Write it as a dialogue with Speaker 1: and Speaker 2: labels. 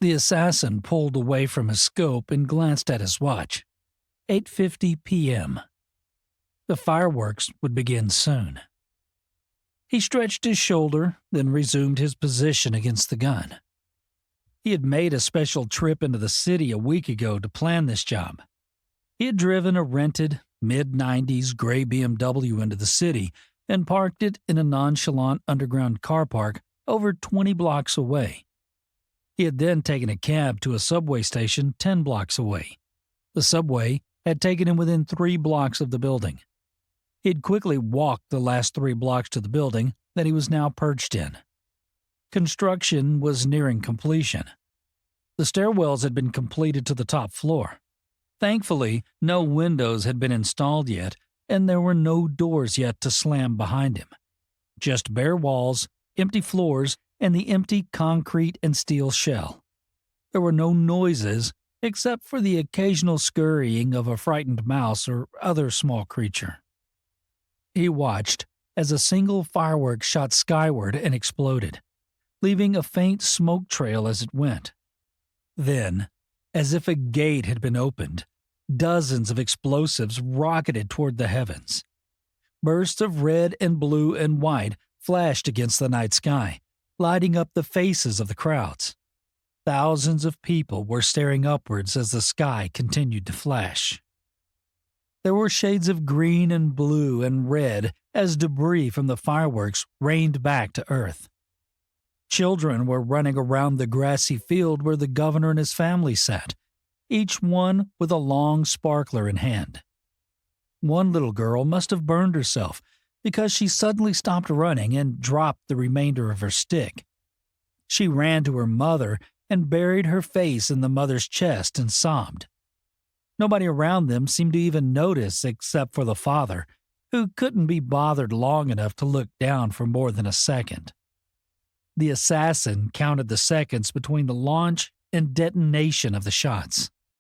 Speaker 1: The assassin pulled away from his scope and glanced at his watch. 8:50 p.m. The fireworks would begin soon. He stretched his shoulder, then resumed his position against the gun. He had made a special trip into the city a week ago to plan this job. He had driven a rented, mid-90s gray BMW into the city and parked it in a nonchalant underground car park over 20 blocks away. He had then taken a cab to a subway station 10 blocks away. The subway had taken him within 3 blocks of the building. He had quickly walked the last 3 blocks to the building that he was now perched in. Construction was nearing completion. The stairwells had been completed to the top floor. Thankfully, no windows had been installed yet, and there were no doors yet to slam behind him. Just bare walls, empty floors, and the empty concrete and steel shell. There were no noises except for the occasional scurrying of a frightened mouse or other small creature. He watched as a single firework shot skyward and exploded, leaving a faint smoke trail as it went. Then, as if a gate had been opened, dozens of explosives rocketed toward the heavens. Bursts of red and blue and white flashed against the night sky, lighting up the faces of the crowds. Thousands of people were staring upwards as the sky continued to flash. There were shades of green and blue and red as debris from the fireworks rained back to earth. Children were running around the grassy field where the governor and his family sat, each one with a long sparkler in hand. One little girl must have burned herself because she suddenly stopped running and dropped the remainder of her stick. She ran to her mother and buried her face in the mother's chest and sobbed. Nobody around them seemed to even notice except for the father, who couldn't be bothered long enough to look down for more than a second. The assassin counted the seconds between the launch and detonation of the shots.